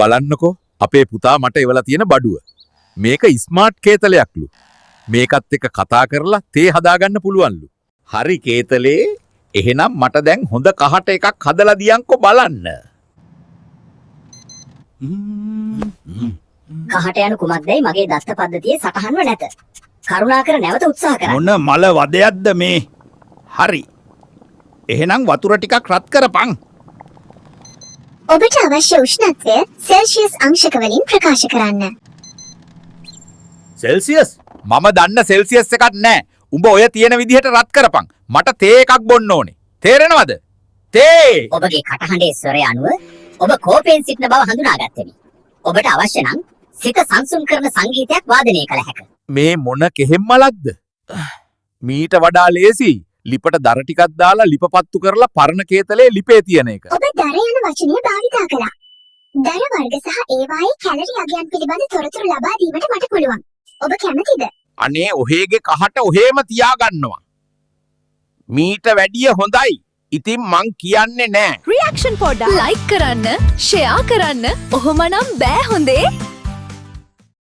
බලන්නකෝ අපේ පුතා මට එවලා තියෙන බඩුව. මේක ස්මාර්ට් කේතලයක්ලු. මේකත් එක්ක කතා කරලා තේ හදාගන්න පුළුවන්ලු. හරි කේතලේ එහෙනම් මට දැන් හොඳ කහට එකක් හදලා දියන්කෝ බලන්න. කහට යන කුමක්දයි මගේ දත්ත පද්ධතියේ සටහන්ව නැත. කරුණාකර නැවත උත්සාහ කරන්න. මොන මල වදයක්ද මේ? හරි. එහෙනම් වතුර ටිකක් රත් කරපන්. ඔබට අවශ්‍ය උෂ්ණත්වය සෙල්සියස් අංශක වලින් ප්‍රකාශ කරන්න. සෙල්සියස්? මම දන්න සෙල්සියස් එකක් නැහැ. උඹ ඔය තියෙන විදිහට රත් කරපන්. මට තේ එකක් බොන්න ඕනේ. තේරෙනවද? තේ! ඔබගේ කටහඬේ ස්වරය අනුව ඔබ කෝපයෙන් සිටින බව හඳුනාගත්තෙමි. ඔබට අවශ්‍ය නම් සිත සංසුන් කරන සංගීතයක් වාදනය කළ හැක. මේ මොන කෙහෙම්මලක්ද? මීට වඩා ලේසි. ලිපට දර ටිකක් දාලා ලිප පත්තු කරලා පරණ කේතලේ ලිපේ තියෙන එක. ඔබ දර යන වචනය භාවිතා කළා. දර වර්ග සහ ඒවායේ කැලරි අගයන් පිළිබඳ තොරතුරු ලබා දීමට මට පුළුවන්. ඔබ කැමතිද? අනේ ඔහේගේ කහට ඔහේම තියාගන්නවා. මීට වැඩිය හොඳයි. ඉතින් මං කියන්නේ නෑ. රියැක්ෂන් පොඩ්ඩක් ලයික් කරන්න, ෂෙයා කරන්න. ඔහොමනම් බෑ හොඳේ.